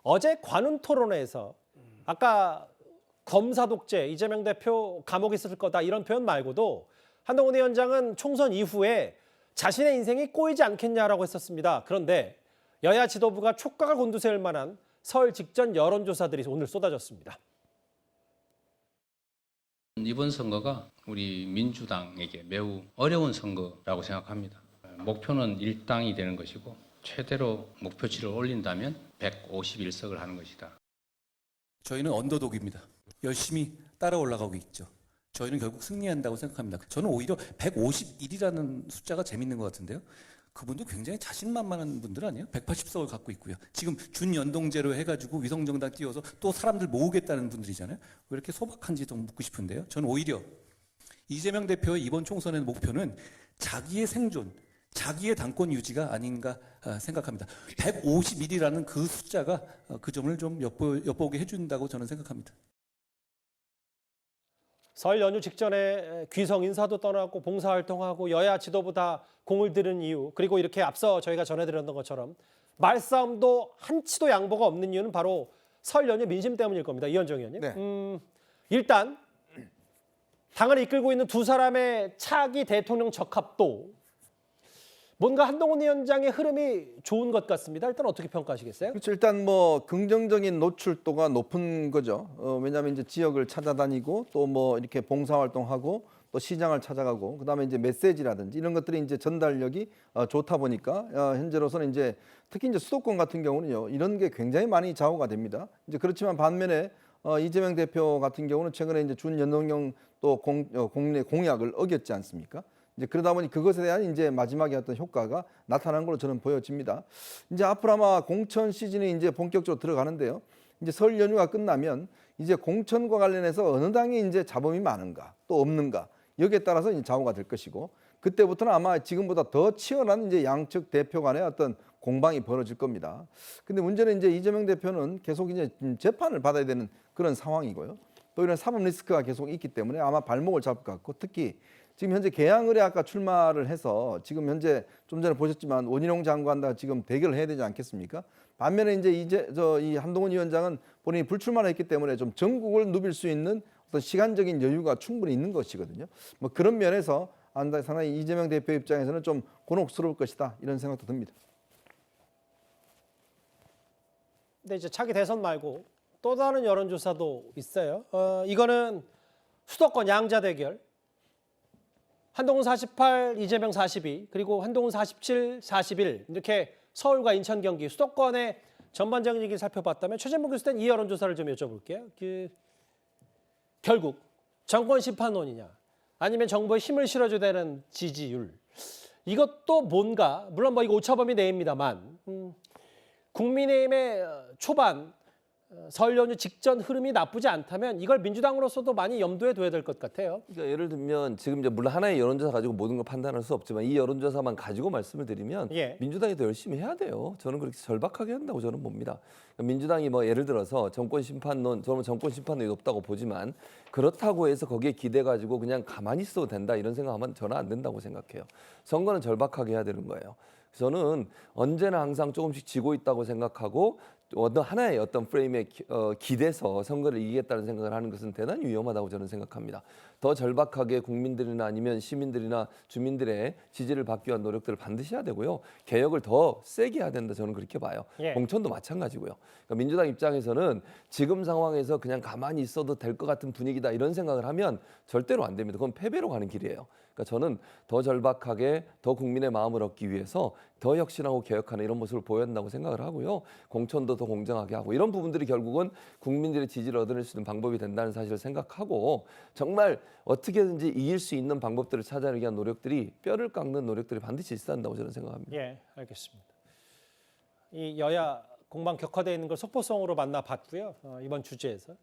어제 관훈 토론회에서 아까 검사 독재, 이재명 대표 감옥에 있을 거다 이런 표현 말고도 한동훈 위원장은 총선 이후에 자신의 인생이 꼬이지 않겠냐라고 했었습니다. 그런데 여야 지도부가 촉각을 곤두세울 만한 설 직전 여론조사들이 오늘 쏟아졌습니다. 이번 선거가 우리 민주당에게 매우 어려운 선거라고 생각합니다. 목표는 일당이 되는 것이고 최대로 목표치를 올린다면 151석을 하는 것이다. 저희는 언더독입니다. 열심히 따라 올라가고 있죠. 저희는 결국 승리한다고 생각합니다. 저는 오히려 151이라는 숫자가 재밌는 것 같은데요. 그분도 굉장히 자신만만한 분들 아니에요? 180석을 갖고 있고요. 지금 준연동제로 해가지고 위성정당 띄워서 또 사람들 모으겠다는 분들이잖아요. 왜 이렇게 소박한지 좀 묻고 싶은데요. 저는 오히려 이재명 대표의 이번 총선의 목표는 자기의 생존, 자기의 당권 유지가 아닌가 생각합니다. 151이라는 그 숫자가 그 점을 좀 엿보게 해준다고 저는 생각합니다. 설 연휴 직전에 귀성 인사도 떠나고 봉사활동하고 여야 지도부 다 공을 들인 이유, 그리고 이렇게 앞서 저희가 전해드렸던 것처럼 말싸움도 한치도 양보가 없는 이유는 바로 설 연휴 민심 때문일 겁니다. 이현정 의원님. 네. 일단 당을 이끌고 있는 두 사람의 차기 대통령 적합도, 뭔가 한동훈 위원장의 흐름이 좋은 것 같습니다. 일단 어떻게 평가하시겠어요? 그렇죠. 일단 뭐 긍정적인 노출도가 높은 거죠. 왜냐하면 이제 지역을 찾아다니고 또 뭐 이렇게 봉사활동하고 또 시장을 찾아가고 그다음에 이제 메시지라든지 이런 것들이 이제 전달력이 좋다 보니까 현재로서는 이제 특히 이제 수도권 같은 경우는요, 이런 게 굉장히 많이 좌우가 됩니다. 이제 그렇지만 반면에 이재명 대표 같은 경우는 최근에 이제 준연동형 또 공내 공약을 어겼지 않습니까? 이제 그러다 보니 그것에 대한 이제 마지막에 어떤 효과가 나타난 걸로 저는 보여집니다. 이제 앞으로 아마 공천 시즌이 이제 본격적으로 들어가는데요. 이제 설 연휴가 끝나면 이제 공천과 관련해서 어느 당이 이제 자범이 많은가 또 없는가 여기에 따라서 이제 좌우가 될 것이고, 그때부터는 아마 지금보다 더 치열한 이제 양측 대표 간의 어떤 공방이 벌어질 겁니다. 근데 문제는 이제 이재명 대표는 계속 이제 재판을 받아야 되는 그런 상황이고요. 또 이런 사법 리스크가 계속 있기 때문에 아마 발목을 잡을 것 같고, 특히 지금 현재 계양을에 출마를 해서 지금 현재 좀 전에 보셨지만 원희룡 장관과 지금 대결을 해야 되지 않겠습니까? 반면에 이제 이 한동훈 위원장은 본인이 불출마를 했기 때문에 좀 전국을 누빌 수 있는 어떤 시간적인 여유가 충분히 있는 것이거든요. 뭐 그런 면에서 상당히 이재명 대표 입장에서는 좀 곤혹스러울 것이다 이런 생각도 듭니다. 근데 이제 차기 대선 말고 또 다른 여론조사도 있어요. 이거는 수도권 양자 대결. 한동훈 48, 이재명 42, 그리고 한동훈 47, 41 이렇게 서울과 인천, 경기 수도권의 전반적인 얘기를 살펴봤다면 최재문 교수는 이 여론조사를 좀 여쭤볼게요. 결국 정권 심판론이냐 아니면 정부에 힘을 실어줘야 되는 지지율, 이것도 뭔가 물론 뭐 이거 오차범위 내입니다만 국민의힘의 초반 설 연휴 직전 흐름이 나쁘지 않다면 이걸 민주당으로서도 많이 염두에 둬야 될 것 같아요. 그러니까 예를 들면 지금 이제 물론 하나의 여론조사 가지고 모든 걸 판단할 수 없지만 이 여론조사만 가지고 말씀을 드리면 예. 민주당이 더 열심히 해야 돼요. 저는 그렇게 절박하게 한다고 저는 봅니다. 그러니까 민주당이 뭐 예를 들어서 정권 심판론, 저는 정권 심판론이 높다고 보지만 그렇다고 해서 거기에 기대 가지고 그냥 가만히 있어도 된다 이런 생각하면 저는 안 된다고 생각해요. 선거는 절박하게 해야 되는 거예요. 저는 언제나 항상 조금씩 지고 있다고 생각하고 하나의 어떤 프레임에 기대서 선거를 이기겠다는 생각을 하는 것은 대단히 위험하다고 저는 생각합니다. 더 절박하게 국민들이나 아니면 시민들이나 주민들의 지지를 받기 위한 노력들을 반드시 해야 되고요. 개혁을 더 세게 해야 된다 저는 그렇게 봐요. 예. 공천도 마찬가지고요. 그러니까 민주당 입장에서는 지금 상황에서 그냥 가만히 있어도 될 것 같은 분위기다 이런 생각을 하면 절대로 안 됩니다. 그건 패배로 가는 길이에요. 그러니까 저는 더 절박하게 더 국민의 마음을 얻기 위해서 더 혁신하고 개혁하는 이런 모습을 보여야 한다고 생각을 하고요. 공천도 더 공정하게 하고 이런 부분들이 결국은 국민들의 지지를 얻어낼 수 있는 방법이 된다는 사실을 생각하고 정말 어떻게든지 이길 수 있는 방법들을 찾아내기 위한 노력들이 뼈를 깎는 노력들이 반드시 있어야 한다고 저는 생각합니다. 예, 알겠습니다. 이 여야 공방 격화되어 있는 걸 속보성으로 만나봤고요. 이번 주제에서.